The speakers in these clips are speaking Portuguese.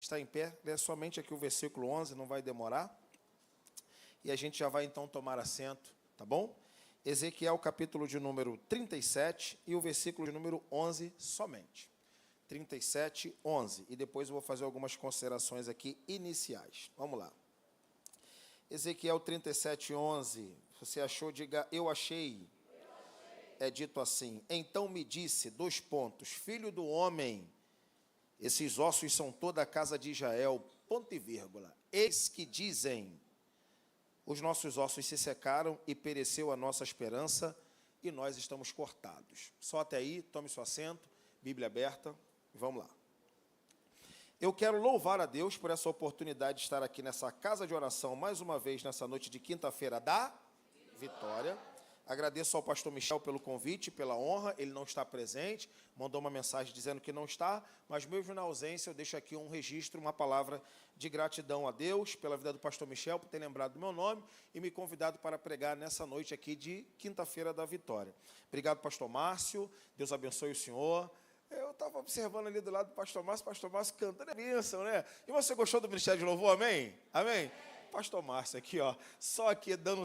está em pé, lê somente aqui o versículo 11, não vai demorar. E a gente já vai então tomar assento, tá bom? Ezequiel capítulo de número 37 e o versículo de número 11 somente. 37, 11. E depois eu vou fazer algumas considerações aqui iniciais. Vamos lá. Ezequiel 37, 11. Se você achou, diga, eu achei. É dito assim, então me disse, filho do homem, esses ossos são toda a casa de Israel, ponto e vírgula. Eis que dizem, os nossos ossos se secaram e pereceu a nossa esperança e nós estamos cortados. Só até aí, tome seu assento, Bíblia aberta, vamos lá. Eu quero louvar a Deus por essa oportunidade de estar aqui nessa casa de oração, mais uma vez, nessa noite de quinta-feira da Vitória. Agradeço ao pastor Michel pelo convite, pela honra, ele não está presente, mandou uma mensagem dizendo que não está, mas mesmo na ausência eu deixo aqui um registro, uma palavra de gratidão a Deus pela vida do pastor Michel, por ter lembrado do meu nome e me convidado para pregar nessa noite aqui de quinta-feira da Vitória. Obrigado, pastor Márcio, Deus abençoe o senhor. Eu estava observando ali do lado do pastor Márcio cantando, é bênção, né? E você gostou do Ministério de Louvor, amém? Amém? Pastor Márcio aqui, ó, só aqui dando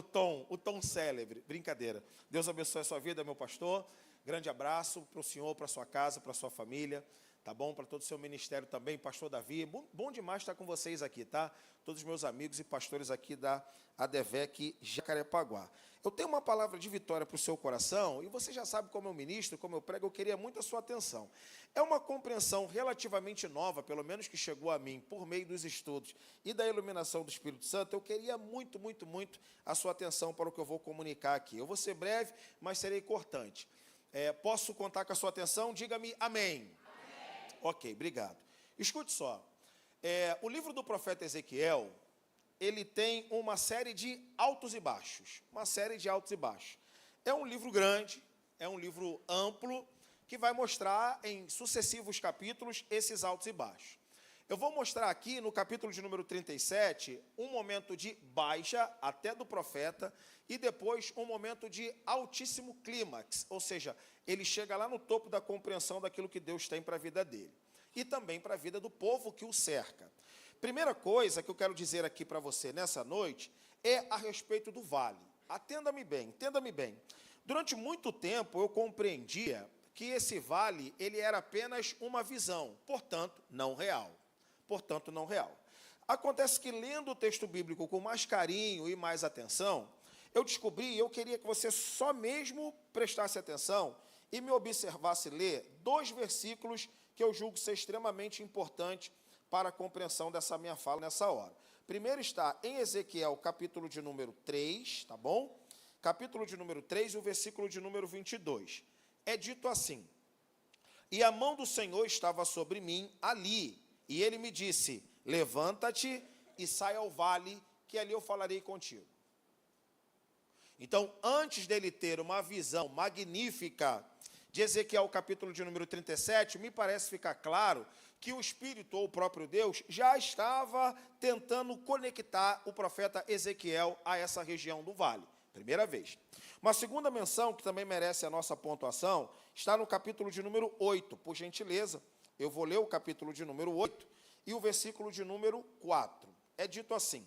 o tom célebre, brincadeira. Deus abençoe a sua vida, meu pastor. Grande abraço para o senhor, para a sua casa, para a sua família, tá bom? Para todo o seu ministério também, pastor Davi. Bom demais estar com vocês aqui, tá? Todos os meus amigos e pastores aqui da ADVEC Jacarepaguá. Eu tenho uma palavra de vitória para o seu coração, e você já sabe como eu ministro, como eu prego, eu queria muito a sua atenção. É uma compreensão relativamente nova, pelo menos que chegou a mim, por meio dos estudos e da iluminação do Espírito Santo. Eu queria muito a sua atenção para o que eu vou comunicar aqui. Eu vou ser breve, mas serei cortante. Posso contar com a sua atenção? Diga-me amém. Ok, obrigado. Escute só. O livro do profeta Ezequiel, ele tem uma série de altos e baixos. É um livro grande, é um livro amplo, que vai mostrar em sucessivos capítulos esses altos e baixos. Eu vou mostrar aqui, no capítulo de número 37, um momento de baixa, até do profeta, e depois um momento de altíssimo clímax, ou seja, ele chega lá no topo da compreensão daquilo que Deus tem para a vida dele, e também para a vida do povo que o cerca. Primeira coisa que eu quero dizer aqui para você nessa noite é a respeito do vale. Entenda-me bem. Durante muito tempo eu compreendia que esse vale ele era apenas uma visão, portanto, não real. Acontece que, lendo o texto bíblico com mais carinho e mais atenção, eu descobri, eu queria que você só mesmo prestasse atenção e me observasse ler 2 versículos que eu julgo ser extremamente importante para a compreensão dessa minha fala nessa hora. Primeiro está em Ezequiel, capítulo de número 3, tá bom? Capítulo de número 3 e o versículo de número 22. É dito assim, e a mão do Senhor estava sobre mim ali, e ele me disse, levanta-te e sai ao vale, que ali eu falarei contigo. Então, antes dele ter uma visão magnífica de Ezequiel, capítulo de número 37, me parece ficar claro que o Espírito, ou o próprio Deus, já estava tentando conectar o profeta Ezequiel a essa região do vale. Primeira vez. Uma segunda menção, que também merece a nossa pontuação, está no capítulo de número 8. Por gentileza, eu vou ler o capítulo de número 8 e o versículo de número 4. É dito assim,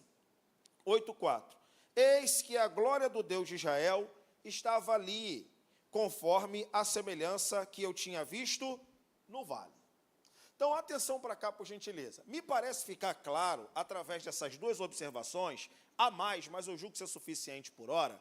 8:4. Eis que a glória do Deus de Israel estava ali, conforme a semelhança que eu tinha visto no vale. Então, atenção para cá, por gentileza. Me parece ficar claro, através dessas 2 observações, a mais, mas eu julgo ser suficiente por hora,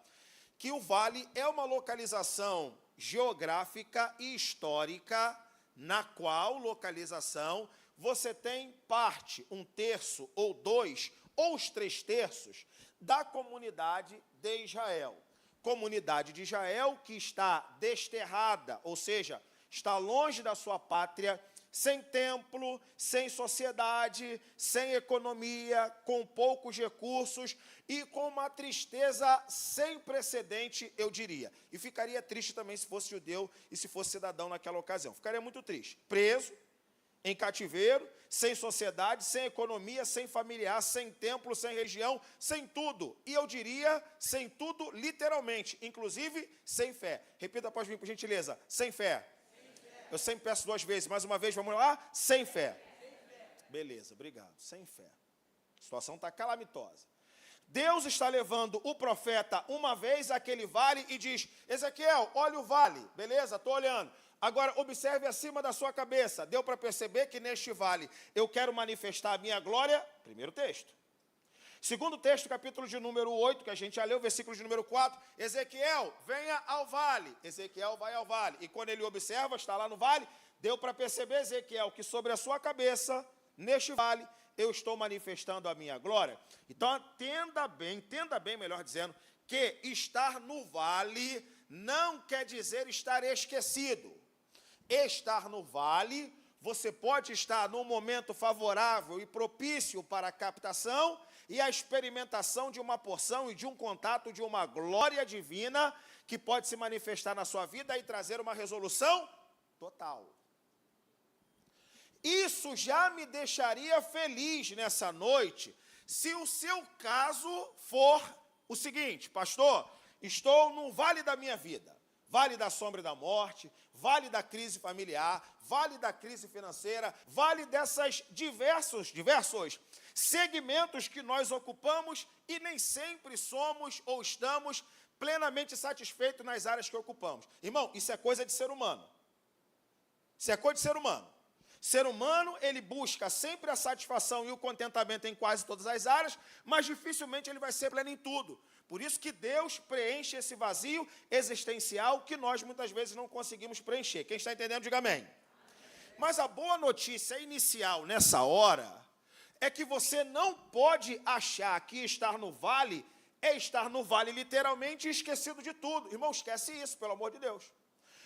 que o vale é uma localização geográfica e histórica, na qual localização você tem parte, 1/3 ou 2, ou os 3/3 da comunidade de Israel. Comunidade de Israel que está desterrada, ou seja, está longe da sua pátria, sem templo, sem sociedade, sem economia, com poucos recursos e com uma tristeza sem precedente, eu diria. E ficaria triste também se fosse judeu e se fosse cidadão naquela ocasião. Ficaria muito triste. Preso, em cativeiro, sem sociedade, sem economia, sem familiar, sem templo, sem religião, sem tudo. E eu diria, sem tudo literalmente, inclusive sem fé. Repita após mim, por gentileza. Sem fé. Eu sempre peço 2 vezes, mais uma vez, vamos lá? Sem fé. Beleza, obrigado. Sem fé. A situação está calamitosa. Deus está levando o profeta uma vez àquele vale e diz: Ezequiel, olha o vale. Beleza, estou olhando. Agora, observe acima da sua cabeça. Deu para perceber que neste vale eu quero manifestar a minha glória? Primeiro texto. Segundo texto, capítulo de número 8, que a gente já leu, versículo de número 4. Ezequiel, venha ao vale. Ezequiel vai ao vale. E quando ele observa, está lá no vale, deu para perceber, Ezequiel, que sobre a sua cabeça, neste vale, eu estou manifestando a minha glória. Então, entenda bem, melhor dizendo, que estar no vale não quer dizer estar esquecido. Estar no vale, você pode estar num momento favorável e propício para a captação e a experimentação de uma porção e de um contato de uma glória divina que pode se manifestar na sua vida e trazer uma resolução total. Isso já me deixaria feliz nessa noite, se o seu caso for o seguinte: pastor, estou no vale da minha vida, vale da sombra e da morte, vale da crise familiar, vale da crise financeira, vale dessas diversos segmentos que nós ocupamos e nem sempre somos ou estamos plenamente satisfeitos nas áreas que ocupamos. Irmão, isso é coisa de ser humano. Isso é coisa de ser humano. Ser humano, ele busca sempre a satisfação e o contentamento em quase todas as áreas, mas dificilmente ele vai ser pleno em tudo. Por isso que Deus preenche esse vazio existencial que nós muitas vezes não conseguimos preencher. Quem está entendendo, diga amém. Mas a boa notícia inicial nessa hora é que você não pode achar que estar no vale é estar no vale literalmente esquecido de tudo. Irmão, esquece isso, pelo amor de Deus.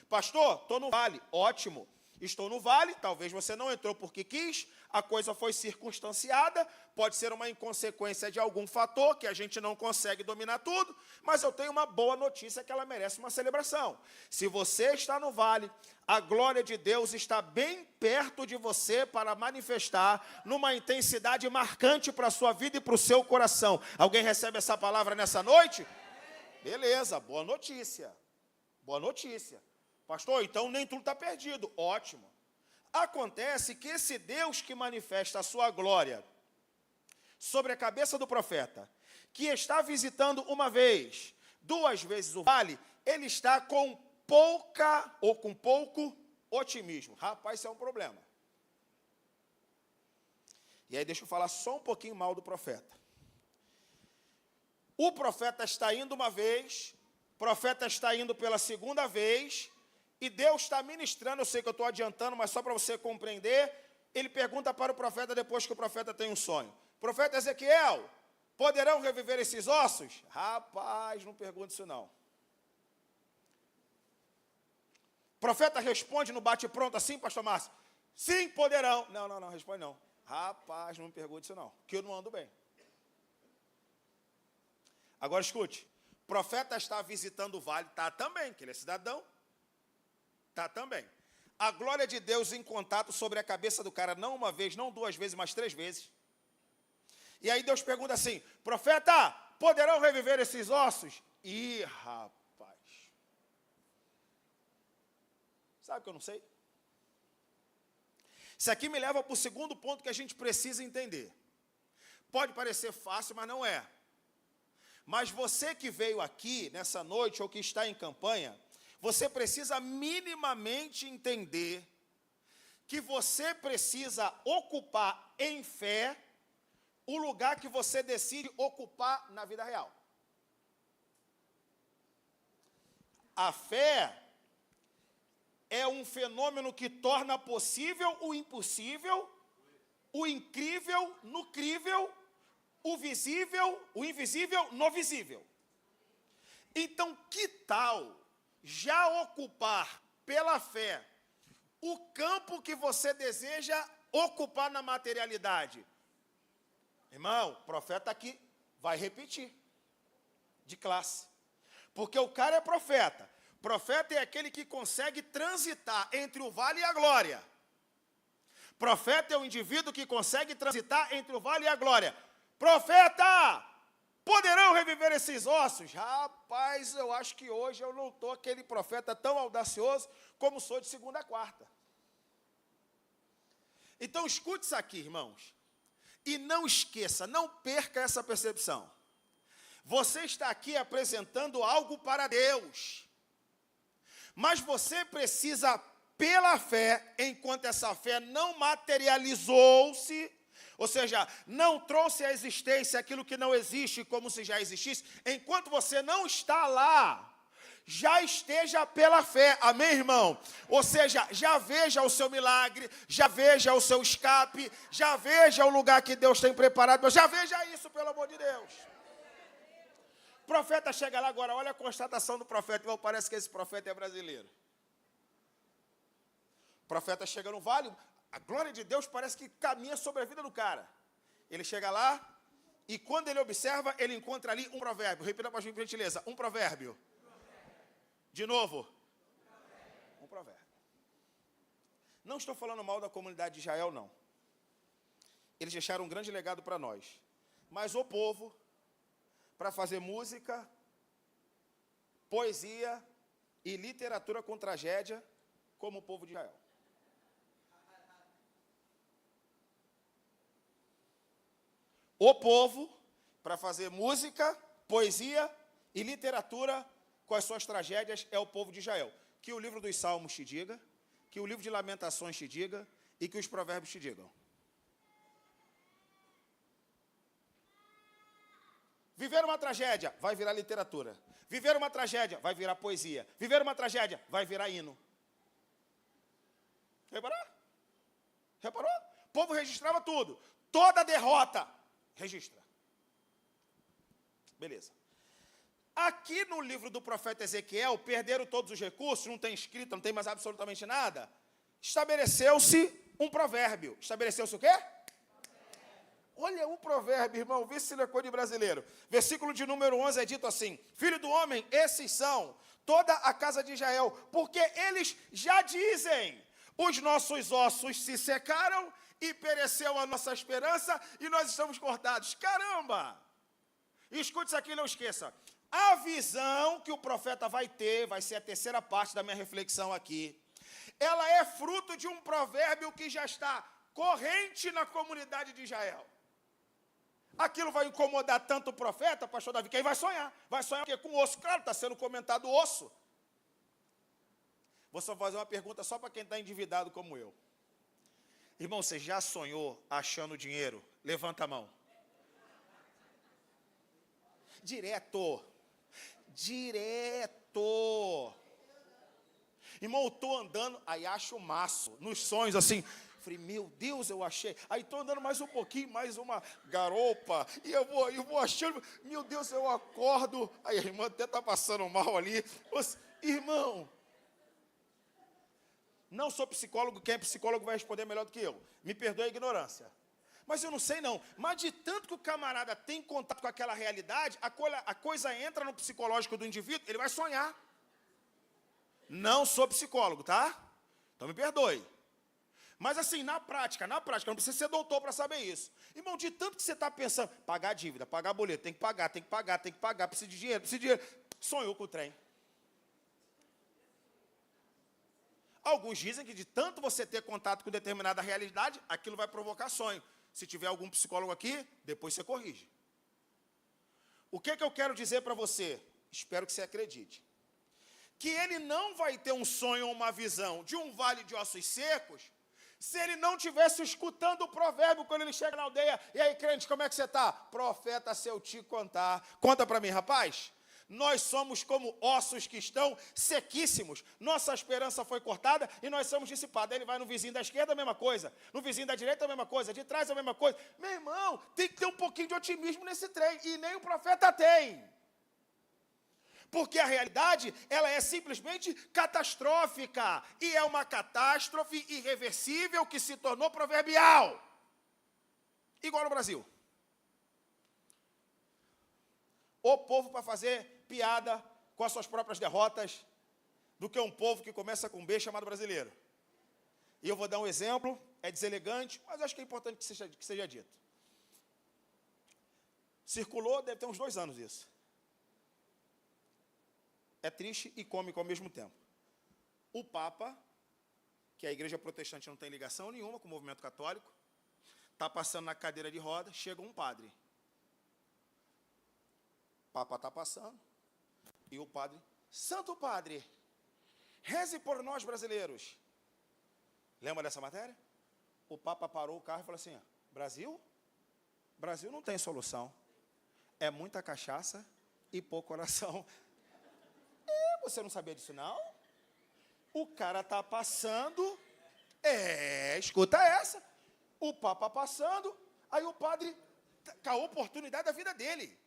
Pastor, estou no vale, ótimo. Estou no vale, talvez você não entrou porque quis, a coisa foi circunstanciada, pode ser uma inconsequência de algum fator que a gente não consegue dominar tudo, mas eu tenho uma boa notícia que ela merece uma celebração. Se você está no vale, a glória de Deus está bem perto de você para manifestar numa intensidade marcante para a sua vida e para o seu coração. Alguém recebe essa palavra nessa noite? Beleza, boa notícia. Boa notícia. Pastor, então nem tudo está perdido. Ótimo. Acontece que esse Deus que manifesta a sua glória sobre a cabeça do profeta, que está visitando uma vez, 2 vezes o vale, ele está com pouca ou com pouco otimismo. Rapaz, isso é um problema. E aí deixa eu falar só um pouquinho mal do profeta. O profeta está indo uma vez, o profeta está indo pela segunda vez, e Deus está ministrando, eu sei que eu estou adiantando, mas só para você compreender, ele pergunta para o profeta depois que o profeta tem um sonho. Profeta Ezequiel, poderão reviver esses ossos? Rapaz, não pergunte isso não. O profeta responde no bate-pronto assim, pastor Márcio? Sim, poderão. Não, responde não. Rapaz, não me pergunte isso não, que eu não ando bem. Agora escute, o profeta está visitando o vale, está também, que ele é cidadão. Tá também. A glória de Deus em contato sobre a cabeça do cara, não uma vez, não 2 vezes, mas 3 vezes. E aí Deus pergunta assim: profeta, poderão reviver esses ossos? Ih, rapaz. Sabe o que eu não sei? Isso aqui me leva para o segundo ponto que a gente precisa entender. Pode parecer fácil, mas não é. Mas você que veio aqui nessa noite ou que está em campanha, você precisa minimamente entender que você precisa ocupar em fé o lugar que você decide ocupar na vida real. A fé é um fenômeno que torna possível o impossível, o incrível no crível, o visível, o invisível no visível. Então, que tal já ocupar pela fé o campo que você deseja ocupar na materialidade? Irmão, o profeta aqui vai repetir de classe. Porque o cara é profeta. Profeta é aquele que consegue transitar entre o vale e a glória. Profeta é o indivíduo que consegue transitar entre o vale e a glória. Profeta! Poderão reviver esses ossos? Rapaz, eu acho que hoje eu não estou aquele profeta tão audacioso como sou de segunda a quarta. Então, escute isso aqui, irmãos. E não esqueça, não perca essa percepção. Você está aqui apresentando algo para Deus. Mas você precisa, pela fé, enquanto essa fé não materializou-se, ou seja, não trouxe à existência aquilo que não existe como se já existisse, enquanto você não está lá, já esteja pela fé, amém, irmão? Ou seja, já veja o seu milagre, já veja o seu escape, já veja o lugar que Deus tem preparado, já veja isso, pelo amor de Deus. O profeta chega lá agora, olha a constatação do profeta, irmão, parece que esse profeta é brasileiro. O profeta chega no vale, a glória de Deus parece que caminha sobre a vida do cara. Ele chega lá, e quando ele observa, ele encontra ali um provérbio. Repita para a gente, por gentileza, um provérbio. De novo. Um provérbio. Não estou falando mal da comunidade de Israel, não. Eles deixaram um grande legado para nós. Mas o povo, para fazer música, poesia e literatura com tragédia, como o povo de Israel. O povo, para fazer música, poesia e literatura com as suas tragédias, é o povo de Israel. Que o livro dos Salmos te diga, que o livro de Lamentações te diga e que os provérbios te digam. Viver uma tragédia vai virar literatura. Viver uma tragédia vai virar poesia. Viver uma tragédia vai virar hino. Reparou? Reparou? O povo registrava tudo. Toda derrota registra. Beleza. Aqui no livro do profeta Ezequiel, perderam todos os recursos, não tem escrita, não tem mais absolutamente nada. Estabeleceu-se um provérbio. Estabeleceu-se o quê? Olha o provérbio, irmão, vê se ele é coisa de brasileiro. Versículo de número 11 é dito assim: Filho do homem, esses são toda a casa de Israel, porque eles já dizem, os nossos ossos se secaram e pereceu a nossa esperança e nós estamos cortados. Caramba! E escute isso aqui, não esqueça. A visão que o profeta vai ter, vai ser a terceira parte da minha reflexão aqui, ela é fruto de um provérbio que já está corrente na comunidade de Israel. Aquilo vai incomodar tanto o profeta, pastor Davi, que aí vai sonhar. Vai sonhar o quê? Com osso. Claro, está sendo comentado osso. Vou só fazer uma pergunta só para quem está endividado como eu. Irmão, você já sonhou achando dinheiro? Levanta a mão. Direto. Irmão, eu estou andando, aí acho o maço, nos sonhos assim. Falei, meu Deus, eu achei. Aí estou andando mais um pouquinho, mais uma garopa. E eu vou achando, meu Deus, eu acordo. Aí a irmã até está passando mal ali. Irmão, não sou psicólogo, quem é psicólogo vai responder melhor do que eu. Me perdoe a ignorância. Mas eu não sei não. Mas de tanto que o camarada tem contato com aquela realidade, a coisa entra no psicológico do indivíduo, ele vai sonhar. Não sou psicólogo, tá? Então me perdoe. Mas assim, na prática, não precisa ser doutor para saber isso. Irmão, de tanto que você está pensando, pagar dívida, pagar boleto, tem que pagar, precisa de dinheiro. Sonhou com o trem. Alguns dizem que de tanto você ter contato com determinada realidade, aquilo vai provocar sonho. Se tiver algum psicólogo aqui, depois você corrige. O que eu quero dizer para você? Espero que você acredite. Que ele não vai ter um sonho ou uma visão de um vale de ossos secos, se ele não estivesse escutando o provérbio quando ele chega na aldeia. E aí, crente, como é que você está? Profeta, se eu te contar. Conta para mim, rapaz. Nós somos como ossos que estão sequíssimos. Nossa esperança foi cortada e nós somos dissipados. Aí ele vai no vizinho da esquerda, a mesma coisa. No vizinho da direita, a mesma coisa. De trás, a mesma coisa. Meu irmão, tem que ter um pouquinho de otimismo nesse trem. E nem o profeta tem. Porque a realidade, ela é simplesmente catastrófica. E é uma catástrofe irreversível que se tornou proverbial. Igual no Brasil. O povo para fazer piada com as suas próprias derrotas do que um povo que começa com B chamado brasileiro. E eu vou dar um exemplo, é deselegante, mas acho que é importante que seja dito. Circulou, deve ter uns 2 anos isso. É triste e cômico ao mesmo tempo. O Papa que a igreja protestante não tem ligação nenhuma com o movimento católico. Está passando na cadeira de roda, chega um padre. O Papa está passando, e o padre, Santo Padre, reze por nós brasileiros. Lembra dessa matéria? O Papa parou o carro e falou assim, Brasil não tem solução. É muita cachaça e pouco oração. Você não sabia disso, não? O cara está passando, escuta essa. O Papa passando, aí o padre, com a oportunidade da vida dele.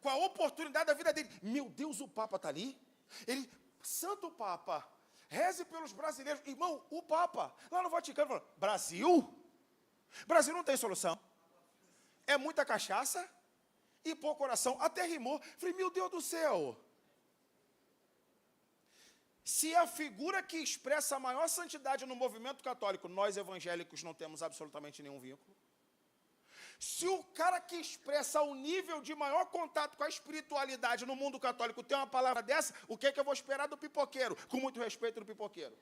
Com a oportunidade da vida dele. Meu Deus, o Papa está ali. Ele, Santo Papa, reze pelos brasileiros. Irmão, o Papa, lá no Vaticano, falou, Brasil não tem solução. É muita cachaça e pouco oração. Até rimou. Falei, meu Deus do céu. Se a figura que expressa a maior santidade no movimento católico, nós evangélicos não temos absolutamente nenhum vínculo. Se o cara que expressa o nível de maior contato com a espiritualidade no mundo católico tem uma palavra dessa, o que é que eu vou esperar do pipoqueiro? Com muito respeito do pipoqueiro.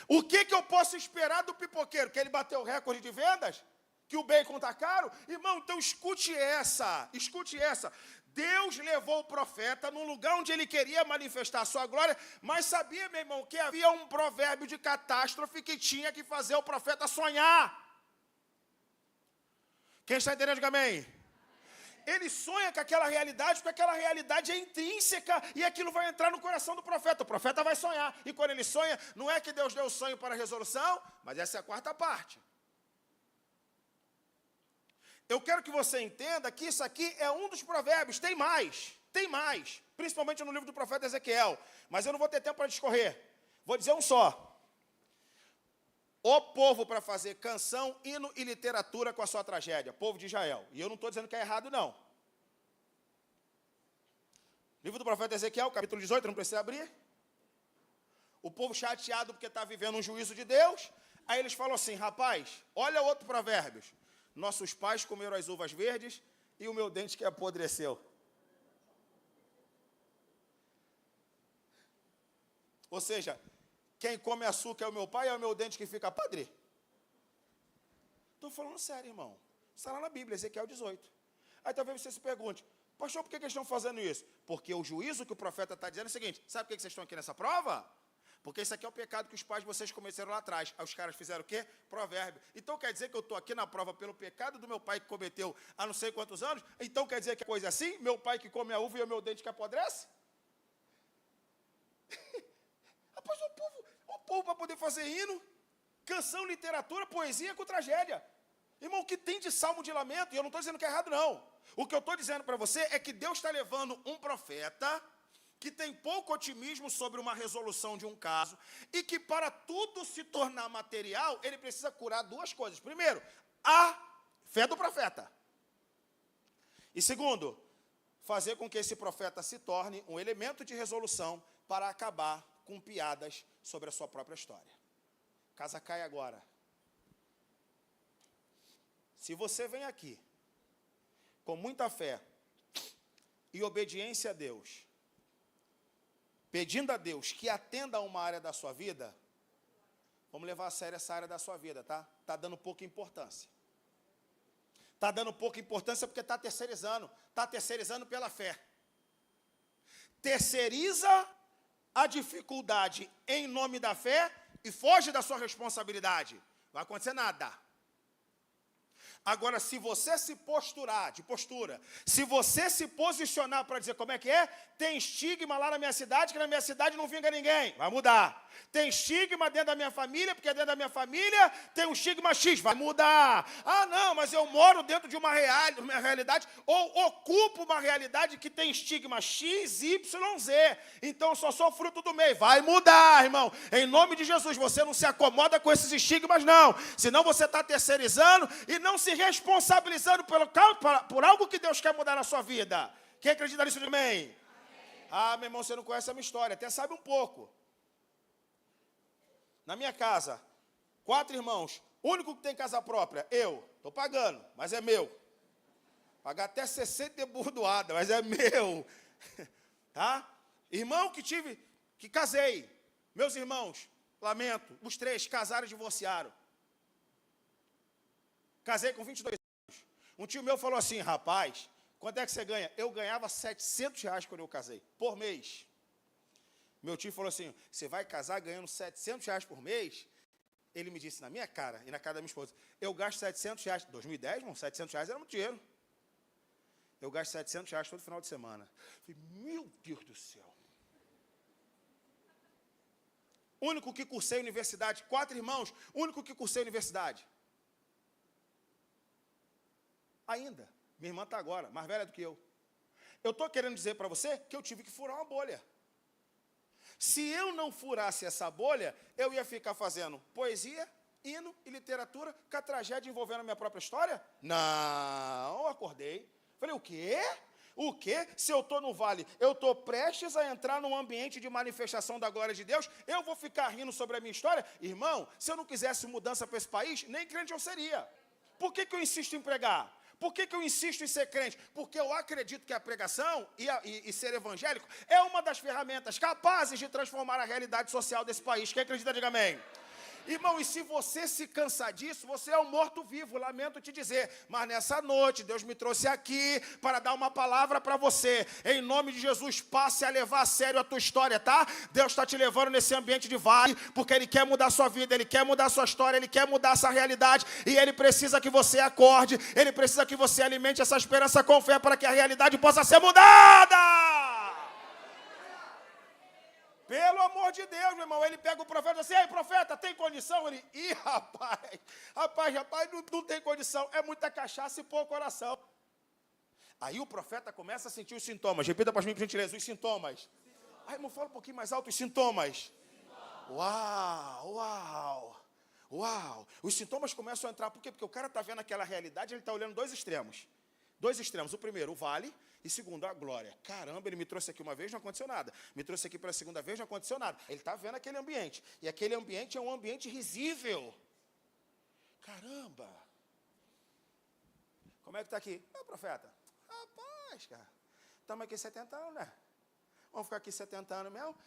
O que é que eu posso esperar do pipoqueiro? Que ele bateu o recorde de vendas? Que o bacon está caro? Irmão, então escute essa. Deus levou o profeta num lugar onde ele queria manifestar a sua glória, mas sabia, meu irmão, que havia um provérbio de catástrofe que tinha que fazer o profeta sonhar. Quem está entendendo, diga amém. Ele sonha com aquela realidade, porque aquela realidade é intrínseca, e aquilo vai entrar no coração do profeta. O profeta vai sonhar, e quando ele sonha, não é que Deus deu o sonho para a resolução, mas essa é a quarta parte. Eu quero que você entenda que isso aqui é um dos provérbios, tem mais, principalmente no livro do profeta Ezequiel, mas eu não vou ter tempo para discorrer, vou dizer um só. O povo para fazer canção, hino e literatura com a sua tragédia, povo de Israel, e eu não estou dizendo que é errado não. Livro do profeta Ezequiel, capítulo 18, não precisa abrir. O povo chateado porque está vivendo um juízo de Deus, aí eles falam assim, rapaz, olha outro provérbio. Nossos pais comeram as uvas verdes e o meu dente que apodreceu. Ou seja, quem come açúcar é o meu pai, é o meu dente que fica podre. Estou falando sério, irmão. Está lá na Bíblia, Ezequiel 18. Aí talvez você se pergunte, pastor, por que eles estão fazendo isso? Porque o juízo que o profeta está dizendo é o seguinte, sabe por que vocês estão aqui nessa prova? Porque isso aqui é o pecado que os pais de vocês cometeram lá atrás. Aí os caras fizeram o quê? Provérbio. Então quer dizer que eu estou aqui na prova pelo pecado do meu pai que cometeu há não sei quantos anos? Então quer dizer que é coisa assim? Meu pai que come a uva e o meu dente que apodrece? Rapaz, o povo para poder fazer hino, canção, literatura, poesia com tragédia. Irmão, o que tem de salmo de lamento? E eu não estou dizendo que é errado, não. O que eu estou dizendo para você é que Deus está levando um profeta que tem pouco otimismo sobre uma resolução de um caso, e que para tudo se tornar material, ele precisa curar duas coisas. Primeiro, a fé do profeta. E segundo, fazer com que esse profeta se torne um elemento de resolução para acabar com piadas sobre a sua própria história. Casa cai agora. Se você vem aqui com muita fé e obediência a Deus, pedindo a Deus que atenda a uma área da sua vida, vamos levar a sério essa área da sua vida, tá? Está dando pouca importância. Está dando pouca importância porque está terceirizando pela fé. Terceiriza a dificuldade em nome da fé e foge da sua responsabilidade. Vai acontecer nada. Agora, se você se posturar, de postura, se você se posicionar para dizer como é que é, tem estigma lá na minha cidade, que na minha cidade não vinga ninguém, vai mudar. Tem estigma dentro da minha família, porque dentro da minha família tem um estigma X, vai mudar. Ah, não, mas eu moro dentro de uma realidade, ou ocupo uma realidade que tem estigma X, Y, Z. Então, eu só sou fruto do meio. Vai mudar, irmão. Em nome de Jesus, você não se acomoda com esses estigmas, não. Senão você está terceirizando e não se responsabilizando por algo que Deus quer mudar na sua vida. Quem acredita nisso também? Amém. Ah, meu irmão, você não conhece a minha história, até sabe um pouco. Na minha casa, 4 irmãos, o único que tem casa própria, eu. Estou pagando, mas é meu. Pagar até 60 de burdoada, mas é meu. Tá? Irmão que casei, Meus irmãos, lamento, os 3 casaram e divorciaram. Casei com 22 anos. Um tio meu falou assim, rapaz, quanto é que você ganha? Eu ganhava R$700 quando eu casei, por mês. Meu tio falou assim, você vai casar ganhando R$700 por mês? Ele me disse na minha cara e na cara da minha esposa, eu gasto R$700. 2010, irmão, R$700 era muito dinheiro. Eu gasto R$700 todo final de semana. Falei, meu Deus do céu. Único que cursei universidade, 4 irmãos, único que cursei universidade. Ainda. Minha irmã está agora, mais velha do que eu. Eu estou querendo dizer para você que eu tive que furar uma bolha. Se eu não furasse essa bolha, eu ia ficar fazendo poesia, hino e literatura com a tragédia envolvendo a minha própria história? Não, acordei. Falei, o quê? O quê? Se eu estou no vale, eu estou prestes a entrar num ambiente de manifestação da glória de Deus, eu vou ficar rindo sobre a minha história? Irmão, se eu não quisesse mudança para esse país, nem crente eu seria. Por que eu insisto em pregar? Por que eu insisto em ser crente? Porque eu acredito que a pregação e ser evangélico é uma das ferramentas capazes de transformar a realidade social desse país. Quem acredita, diga amém. Irmão, e se você se cansar disso, você é um morto-vivo, lamento te dizer. Mas nessa noite, Deus me trouxe aqui para dar uma palavra para você. Em nome de Jesus, passe a levar a sério a tua história, tá? Deus está te levando nesse ambiente de vale, porque Ele quer mudar a sua vida, Ele quer mudar a sua história, Ele quer mudar essa realidade, e Ele precisa que você acorde, Ele precisa que você alimente essa esperança com fé para que a realidade possa ser mudada. Pelo amor de Deus, meu irmão, ele pega o profeta e diz assim, ei, profeta, tem condição? Ele, rapaz, não tem condição, é muita cachaça e pouco coração. Aí o profeta começa a sentir os sintomas, repita para mim, por gentileza, os sintomas. Ai, irmão, fala um pouquinho mais alto, os sintomas. Uau. Os sintomas começam a entrar, por quê? Porque o cara está vendo aquela realidade, ele está olhando 2 extremos. 2 extremos, o primeiro, o vale, e segundo, a glória. Caramba, ele me trouxe aqui uma vez, não aconteceu nada. Me trouxe aqui pela segunda vez, não aconteceu nada. Ele está vendo aquele ambiente. E aquele ambiente é um ambiente risível. Caramba. Como é que está aqui? Profeta. Rapaz, cara. Estamos aqui 70 anos, né? Vamos ficar aqui 70 anos mesmo?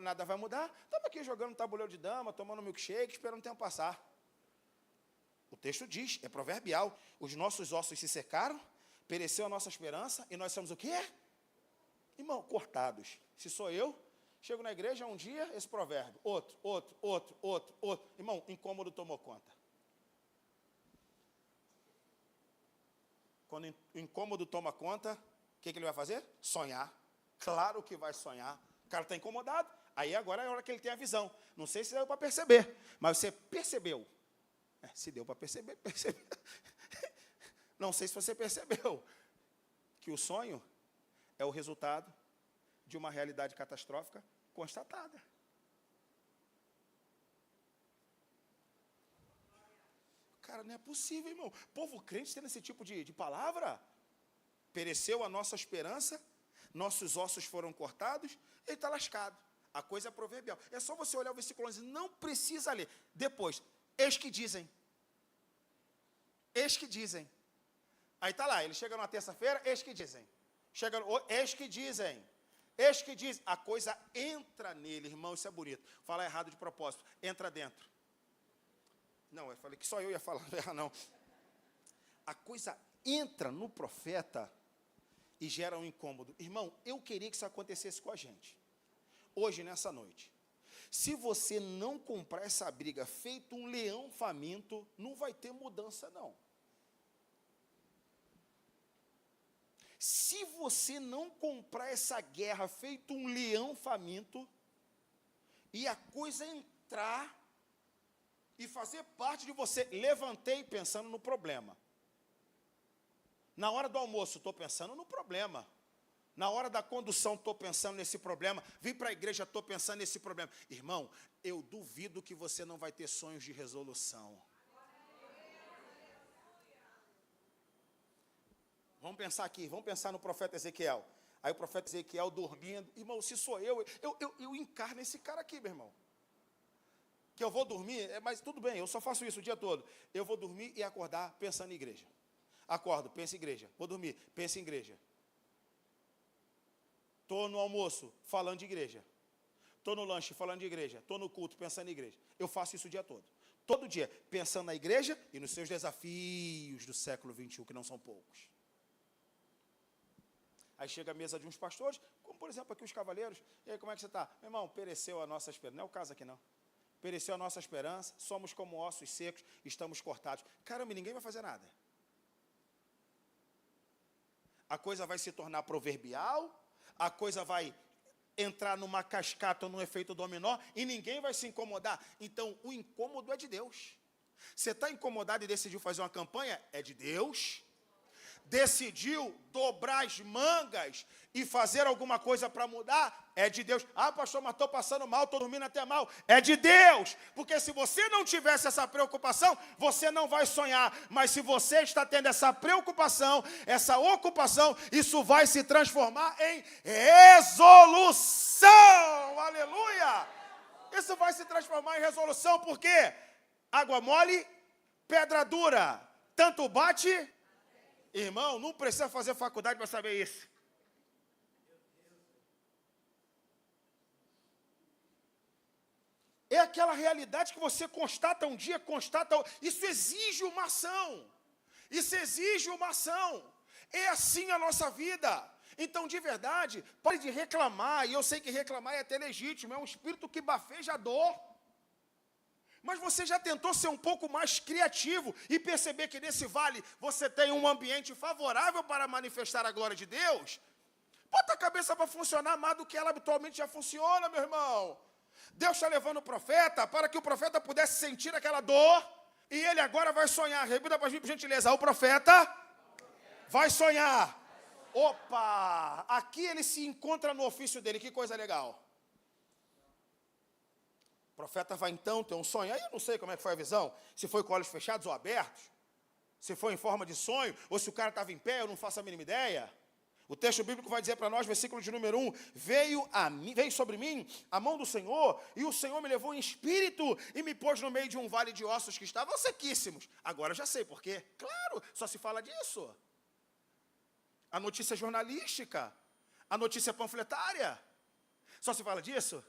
Nada vai mudar. Estamos aqui jogando tabuleiro de dama, tomando milkshake, esperando o tempo passar. O texto diz, é proverbial, os nossos ossos se secaram, pereceu a nossa esperança, e nós somos o quê? Irmão, cortados. Se sou eu, chego na igreja um dia, esse provérbio, outro. Irmão, incômodo tomou conta. Quando o incômodo toma conta, o que ele vai fazer? Sonhar. Claro que vai sonhar. O cara está incomodado, aí agora é a hora que ele tem a visão. Não sei se deu para perceber, mas você percebeu. Se deu para perceber, percebeu. Não sei se você percebeu que o sonho é o resultado de uma realidade catastrófica constatada. Cara, não é possível, irmão. Povo crente tendo esse tipo de palavra. Pereceu a nossa esperança, nossos ossos foram cortados, ele está lascado. A coisa é proverbial. É só você olhar o versículo 11, não precisa ler. Depois, eis que dizem. Eis que dizem. Aí está lá, ele chega numa terça-feira, eis que dizem. Eis que dizem. Eis que dizem. A coisa entra nele, irmão, isso é bonito. Falar errado de propósito. Entra dentro. Não, eu falei que só eu ia falar, não. A coisa entra no profeta e gera um incômodo. Irmão, eu queria que isso acontecesse com a gente. Hoje, nessa noite. Se você não comprar essa briga feito um leão faminto, não vai ter mudança, não. Se você não comprar essa guerra feito um leão faminto, e a coisa entrar e fazer parte de você, levantei pensando no problema. Na hora do almoço, estou pensando no problema. Na hora da condução, estou pensando nesse problema. Vim para a igreja, estou pensando nesse problema. Irmão, eu duvido que você não vai ter sonhos de resolução. Vamos pensar aqui, vamos pensar no profeta Ezequiel. Aí o profeta Ezequiel dormindo. Irmão, se sou eu encarno esse cara aqui, meu irmão. Que eu vou dormir, mas tudo bem, eu só faço isso o dia todo. Eu vou dormir e acordar pensando em igreja. Acordo, penso em igreja. Vou dormir, penso em igreja. Estou no almoço falando de igreja. estou no lanche falando de igreja, estou no culto pensando em igreja. Eu faço isso o dia todo. Todo dia, pensando na igreja e nos seus desafios do século XXI, que não são poucos. Aí chega a mesa de uns pastores, como por exemplo aqui os cavaleiros, e aí como é que você está? Meu irmão, pereceu a nossa esperança, não é o caso aqui não. Pereceu a nossa esperança, somos como ossos secos, estamos cortados. Caramba, ninguém vai fazer nada. A coisa vai se tornar proverbial, a coisa vai entrar numa cascata ou num efeito dominó, e ninguém vai se incomodar. Então, o incômodo é de Deus. Você está incomodado e decidiu fazer uma campanha? É de Deus. Decidiu dobrar as mangas e fazer alguma coisa para mudar? É de Deus. Ah, pastor, mas estou passando mal, estou dormindo até mal. É de Deus. Porque se você não tivesse essa preocupação, você não vai sonhar. Mas se você está tendo essa preocupação, essa ocupação, isso vai se transformar em resolução. Aleluia! Isso vai se transformar em resolução, porque água mole, pedra dura. Tanto bate... Irmão, não precisa fazer faculdade para saber isso. É aquela realidade que você constata um dia, constata outro. Isso exige uma ação. Isso exige uma ação. É assim a nossa vida. Então, de verdade, pare de reclamar. E eu sei que reclamar é até legítimo. É um espírito que bafeja a dor. Mas você já tentou ser um pouco mais criativo e perceber que nesse vale você tem um ambiente favorável para manifestar a glória de Deus? Bota a cabeça para funcionar mais do que ela habitualmente já funciona, meu irmão. Deus está levando o profeta para que o profeta pudesse sentir aquela dor e ele agora vai sonhar. Repita para mim, por gentileza. O profeta vai sonhar. Opa! Aqui ele se encontra no ofício dele. Que coisa legal. O profeta vai então ter um sonho. Aí eu não sei como é que foi a visão. Se foi com olhos fechados ou abertos. Se foi em forma de sonho. Ou se o cara estava em pé, eu não faço a mínima ideia. O texto bíblico vai dizer para nós, versículo de número 1. Veio sobre mim a mão do Senhor. E o Senhor me levou em espírito. E me pôs no meio de um vale de ossos que estavam sequíssimos. Agora eu já sei por quê. Claro, só se fala disso. A notícia jornalística. A notícia panfletária. Só se fala disso.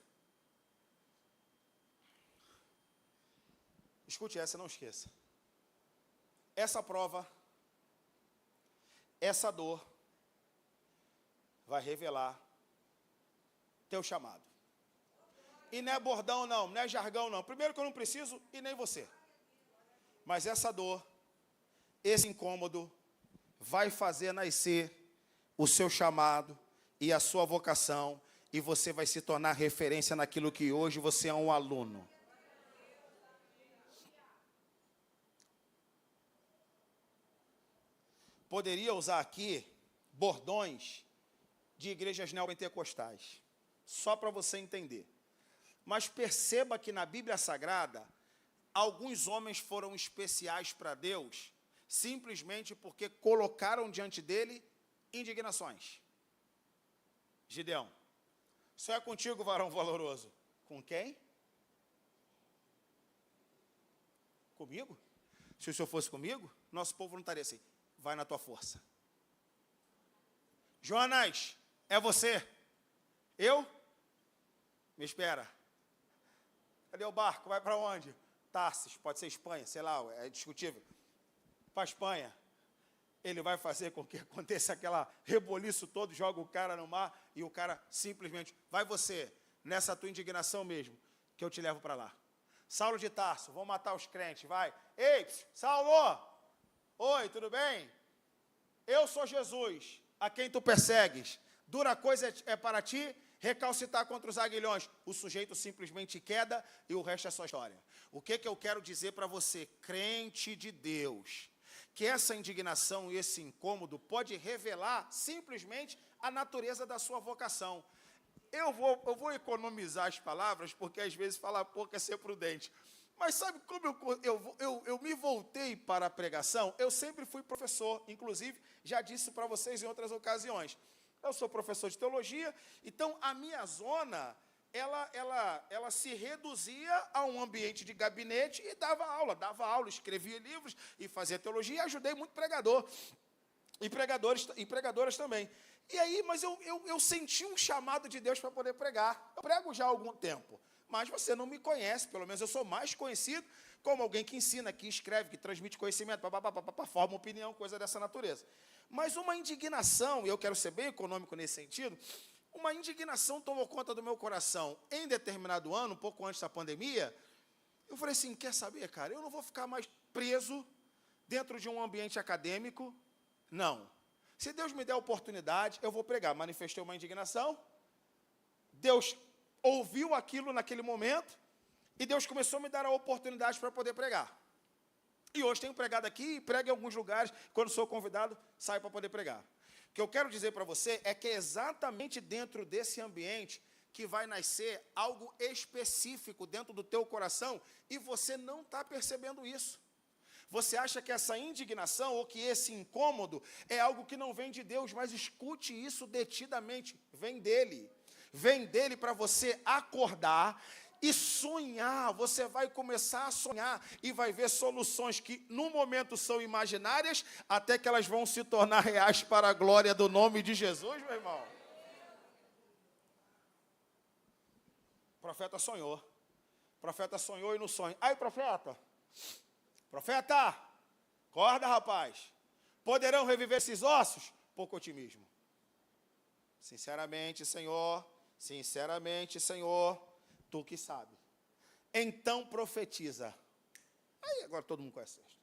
Escute essa, não esqueça. Essa prova, essa dor, vai revelar teu chamado. E não é bordão não, não é jargão não. Primeiro que eu não preciso e nem você. Mas essa dor, esse incômodo, vai fazer nascer o seu chamado e a sua vocação. E você vai se tornar referência naquilo que hoje você é um aluno. Poderia usar aqui bordões de igrejas neopentecostais, só para você entender. Mas perceba que na Bíblia Sagrada, alguns homens foram especiais para Deus, simplesmente porque colocaram diante dele indignações. Gideão, só é contigo, varão valoroso. Com quem? Comigo? Se o senhor fosse comigo, nosso povo não estaria assim. Vai na tua força. Jonas, é você. Eu? Me espera. Cadê o barco? Vai para onde? Tarsis, pode ser Espanha, sei lá, é discutível. Para a Espanha. Ele vai fazer com que aconteça aquela reboliço todo, joga o cara no mar e o cara simplesmente, vai você, nessa tua indignação mesmo, que eu te levo para lá. Saulo de Tarso, vão matar os crentes, vai. Ei, Saulo! Oi, tudo bem? Eu sou Jesus, a quem tu persegues. Dura coisa é para ti recalcitar contra os aguilhões. O sujeito simplesmente queda e o resto é só história. O que eu quero dizer para você, crente de Deus? Que essa indignação e esse incômodo pode revelar simplesmente a natureza da sua vocação. Eu vou economizar as palavras, porque às vezes falar pouco é ser prudente. Mas sabe como eu me voltei para a pregação? Eu sempre fui professor, inclusive já disse para vocês em outras ocasiões. Eu sou professor de teologia, então a minha zona, ela se reduzia a um ambiente de gabinete e dava aula, escrevia livros e fazia teologia e ajudei muito pregador. E pregadoras também. E aí, mas eu senti um chamado de Deus para poder pregar. Eu prego já há algum tempo, mas você não me conhece, pelo menos eu sou mais conhecido como alguém que ensina, que escreve, que transmite conhecimento, forma opinião, coisa dessa natureza. Mas uma indignação, e eu quero ser bem econômico nesse sentido, uma indignação tomou conta do meu coração em determinado ano, um pouco antes da pandemia. Eu falei assim, quer saber, cara, eu não vou ficar mais preso dentro de um ambiente acadêmico, não. Se Deus me der a oportunidade, eu vou pregar. Manifestei uma indignação, Deus ouviu aquilo naquele momento, e Deus começou a me dar a oportunidade para poder pregar. E hoje tenho pregado aqui, prego em alguns lugares, quando sou convidado, saio para poder pregar. O que eu quero dizer para você é que é exatamente dentro desse ambiente que vai nascer algo específico dentro do teu coração, e você não está percebendo isso. Você acha que essa indignação ou que esse incômodo é algo que não vem de Deus, mas escute isso detidamente, vem dele. Vem dele para você acordar e sonhar. Você vai começar a sonhar e vai ver soluções que no momento são imaginárias, até que elas vão se tornar reais para a glória do nome de Jesus, meu irmão. O profeta sonhou. O profeta sonhou e no sonho. Aí, profeta, acorda, rapaz. Poderão reviver esses ossos? Pouco otimismo. Sinceramente, Senhor, tu que sabe. Então profetiza. Aí agora todo mundo conhece isso.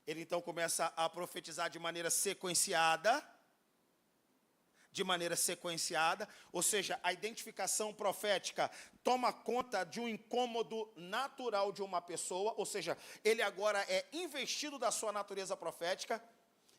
Ele então começa a profetizar de maneira sequenciada, ou seja, a identificação profética toma conta de um incômodo natural de uma pessoa, ou seja, ele agora é investido da sua natureza profética,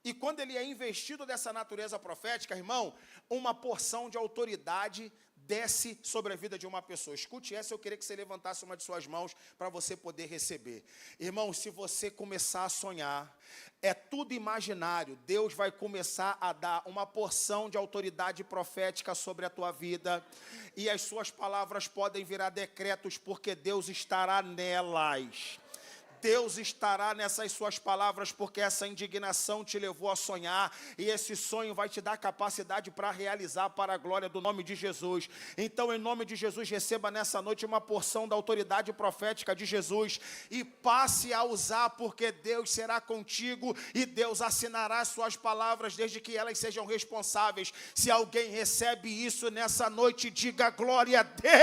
e quando ele é investido dessa natureza profética, irmão, uma porção de autoridade desce sobre a vida de uma pessoa. Escute essa, eu queria que você levantasse uma de suas mãos para você poder receber. Irmão, se você começar a sonhar, é tudo imaginário, Deus vai começar a dar uma porção de autoridade profética sobre a tua vida, e as suas palavras podem virar decretos, porque Deus estará nelas. Deus estará nessas suas palavras, porque essa indignação te levou a sonhar, e esse sonho vai te dar capacidade para realizar para a glória do nome de Jesus. Então, em nome de Jesus, receba nessa noite uma porção da autoridade profética de Jesus, e passe a usar, porque Deus será contigo, e Deus assinará as suas palavras, desde que elas sejam responsáveis. Se alguém recebe isso nessa noite, diga glória a Deus.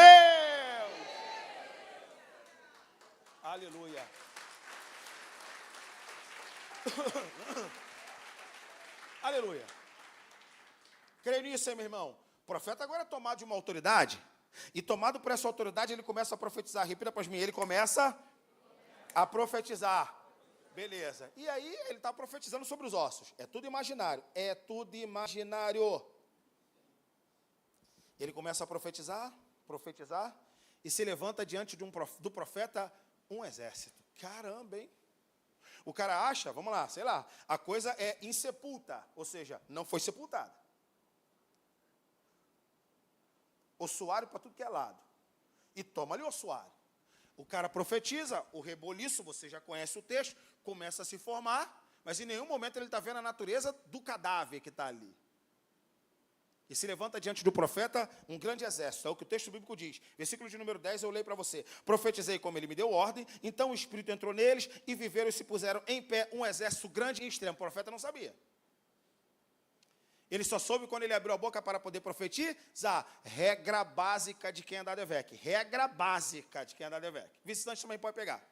Aleluia. Aleluia. Creio nisso, hein, meu irmão? O profeta agora é tomado de uma autoridade, e tomado por essa autoridade, ele começa a profetizar. Repita para mim, ele começa a profetizar. Beleza. E aí, ele está profetizando sobre os ossos. É tudo imaginário. Ele começa a profetizar, e se levanta diante do profeta um exército. Caramba, hein? O cara acha, vamos lá, sei lá, a coisa é insepulta, ou seja, não foi sepultada. Ossuário para tudo que é lado. E toma-lhe o ossuário. O cara profetiza, o reboliço, você já conhece o texto, começa a se formar, mas em nenhum momento ele está vendo a natureza do cadáver que está ali. E se levanta diante do profeta um grande exército, é o que o texto bíblico diz. Versículo de número 10, eu leio para você. Profetizei como ele me deu ordem, então o Espírito entrou neles, e viveram e se puseram em pé um exército grande e extremo. O profeta não sabia. Ele só soube quando ele abriu a boca para poder profetizar. Regra básica de quem andar de VEC. Regra básica de quem andar de VEC. Visitante também pode pegar.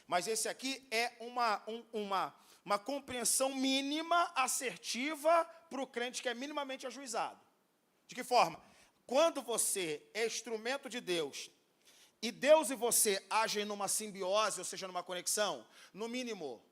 Mas esse aqui é uma compreensão mínima, assertiva, para o crente que é minimamente ajuizado. De que forma? Quando você é instrumento de Deus, e Deus e você agem numa simbiose, ou seja, numa conexão, no mínimo,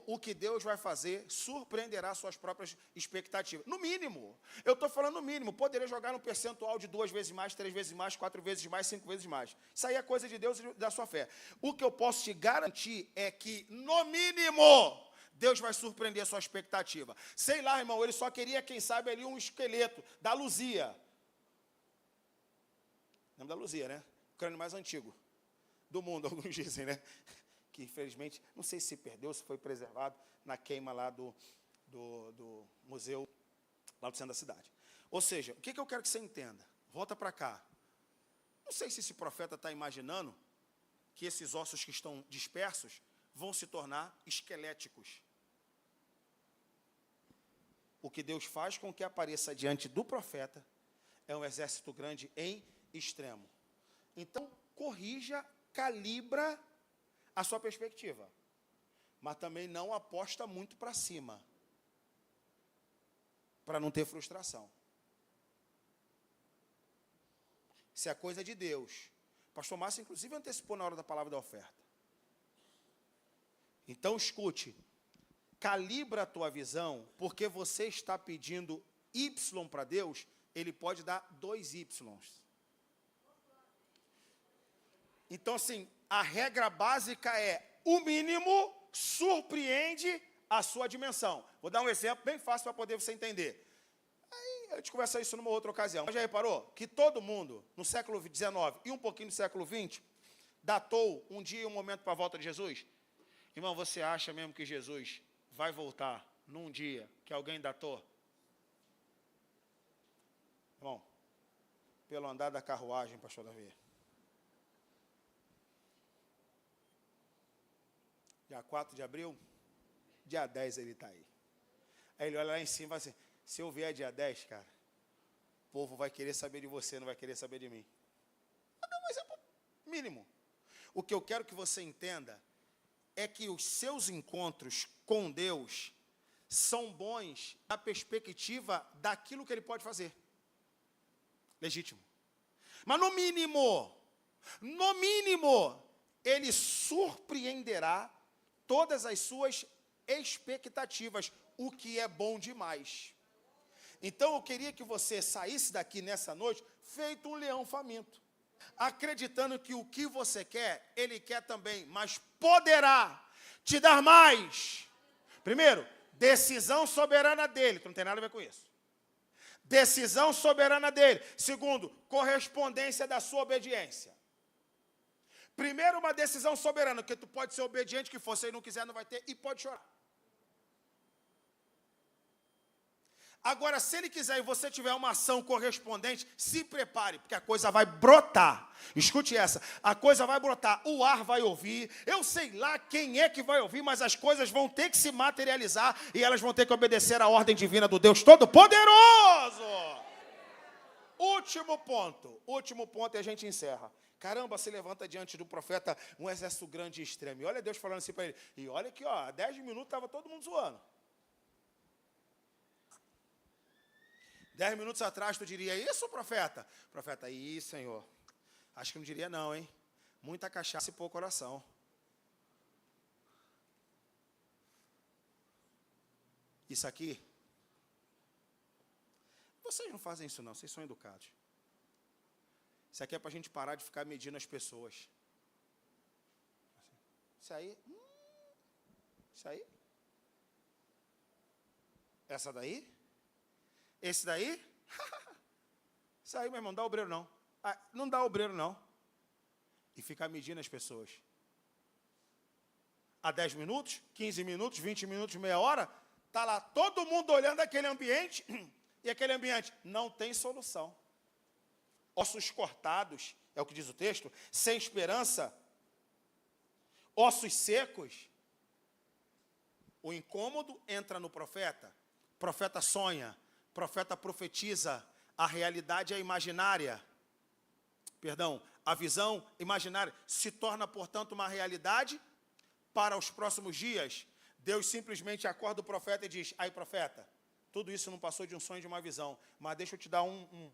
o que Deus vai fazer surpreenderá suas próprias expectativas. No mínimo. Eu estou falando no mínimo. Poderia jogar no percentual de 2 vezes mais, 3 vezes mais, 4 vezes mais, 5 vezes mais. Isso aí é coisa de Deus e da sua fé. O que eu posso te garantir é que, no mínimo, Deus vai surpreender a sua expectativa. Sei lá, irmão, ele só queria, quem sabe, ali um esqueleto da Luzia. Lembra da Luzia, né? O crânio mais antigo do mundo, alguns dizem, né? Que infelizmente, não sei se perdeu, se foi preservado na queima lá do museu lá do centro da cidade. Ou seja, o que eu quero que você entenda? Volta para cá. Não sei se esse profeta está imaginando que esses ossos que estão dispersos vão se tornar esqueléticos. O que Deus faz com que apareça diante do profeta é um exército grande em extremo. Então, corrija, calibra a sua perspectiva, mas também não aposta muito para cima, para não ter frustração. Isso é coisa de Deus. O pastor Márcio, inclusive, antecipou na hora da palavra da oferta. Então, escute, calibra a tua visão, porque você está pedindo Y para Deus, Ele pode dar 2Y. Então, assim, a regra básica é, o mínimo surpreende a sua dimensão. Vou dar um exemplo bem fácil para poder você entender. Aí, a gente conversa isso numa outra ocasião. Já reparou que todo mundo, no século XIX e um pouquinho no século XX, datou um dia e um momento para a volta de Jesus? Irmão, você acha mesmo que Jesus vai voltar num dia que alguém datou? Irmão, pelo andar da carruagem, pastor Davi. Dia 4 de abril, dia 10 ele está aí. Aí ele olha lá em cima e fala assim, se eu vier dia 10, cara, o povo vai querer saber de você, não vai querer saber de mim. Vou dar um exemplo mínimo. O que eu quero que você entenda é que os seus encontros com Deus são bons na perspectiva daquilo que Ele pode fazer. Legítimo. Mas no mínimo, Ele surpreenderá todas as suas expectativas, o que é bom demais. Então eu queria que você saísse daqui nessa noite feito um leão faminto, acreditando que o que você quer, Ele quer também, mas poderá te dar mais. Primeiro, decisão soberana dEle, tu não tem nada a ver com isso. Decisão soberana dEle. Segundo, correspondência da sua obediência. Primeiro, uma decisão soberana, que tu pode ser obediente, que você não quiser, não vai ter, e pode chorar. Agora, se Ele quiser e você tiver uma ação correspondente, se prepare, porque a coisa vai brotar. Escute essa, a coisa vai brotar, o ar vai ouvir, eu sei lá quem é que vai ouvir, mas as coisas vão ter que se materializar e elas vão ter que obedecer à ordem divina do Deus Todo-Poderoso. Último ponto e a gente encerra. Caramba, se levanta diante do profeta um exército grande e extremo. E olha Deus falando assim para ele, e olha que há 10 minutos estava todo mundo zoando. 10 minutos atrás tu diria isso, profeta? Profeta, isso, Senhor. Acho que não diria não, hein? Muita cachaça e pouco coração. Isso aqui, vocês não fazem isso não, vocês são educados. Isso aqui é para a gente parar de ficar medindo as pessoas. Isso aí. Essa daí? Esse daí? Isso aí, meu irmão, não dá obreiro não. Não dá obreiro não. E ficar medindo as pessoas. Há 10 minutos, 15 minutos, 20 minutos, meia hora, está lá todo mundo olhando aquele ambiente, e aquele ambiente não tem solução. Ossos cortados, é o que diz o texto, sem esperança, ossos secos. O incômodo entra no profeta, o profeta sonha, o profeta profetiza, a realidade é imaginária. A visão imaginária se torna, portanto, uma realidade para os próximos dias. Deus simplesmente acorda o profeta e diz, aí profeta, tudo isso não passou de um sonho, de uma visão, mas deixa eu te dar um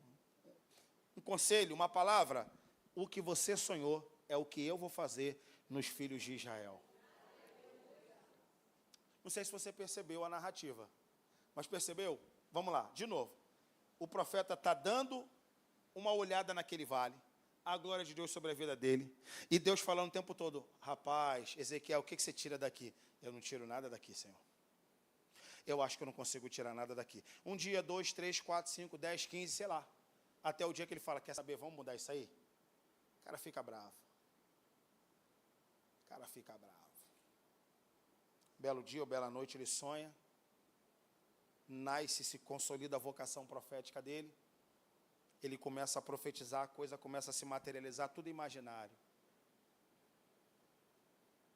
conselho, uma palavra. O que você sonhou é o que eu vou fazer nos filhos de Israel. Não sei se você percebeu a narrativa, mas percebeu? Vamos lá, de novo. O profeta está dando uma olhada naquele vale, a glória de Deus sobre a vida dele, e Deus falando o tempo todo, rapaz, Ezequiel, o que você tira daqui? Eu não tiro nada daqui, Senhor. Eu acho que eu não consigo tirar nada daqui. Um dia, 2, 3, 4, 5, 10, 15, sei lá. Até o dia que ele fala, quer saber, vamos mudar isso aí? O cara fica bravo. Belo dia ou bela noite ele sonha nasce, se consolida a vocação profética dele. Ele começa a profetizar, a coisa começa a se materializar, tudo imaginário.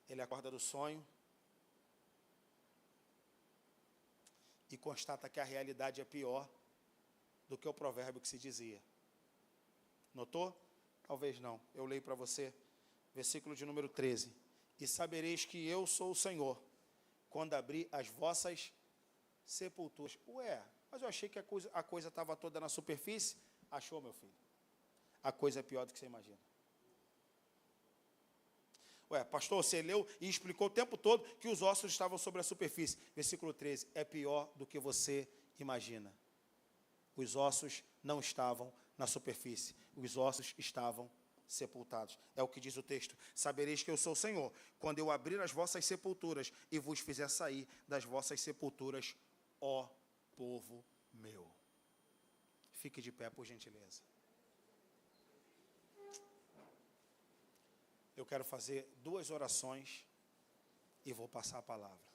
Ele acorda do sonho e constata que a realidade é pior do que o provérbio que se dizia. Notou? Talvez não. Eu leio para você, versículo de número 13. E sabereis que eu sou o Senhor, quando abrir as vossas sepulturas. Ué, mas eu achei que a coisa estava toda na superfície. Achou, meu filho? A coisa é pior do que você imagina. Ué, pastor, você leu e explicou o tempo todo que os ossos estavam sobre a superfície. Versículo 13, é pior do que você imagina. Os ossos não estavam na superfície, os ossos estavam sepultados. É o que diz o texto. Sabereis que eu sou o Senhor, quando eu abrir as vossas sepulturas e vos fizer sair das vossas sepulturas, ó povo meu. Fique de pé, por gentileza. Eu quero fazer 2 orações e vou passar a palavra.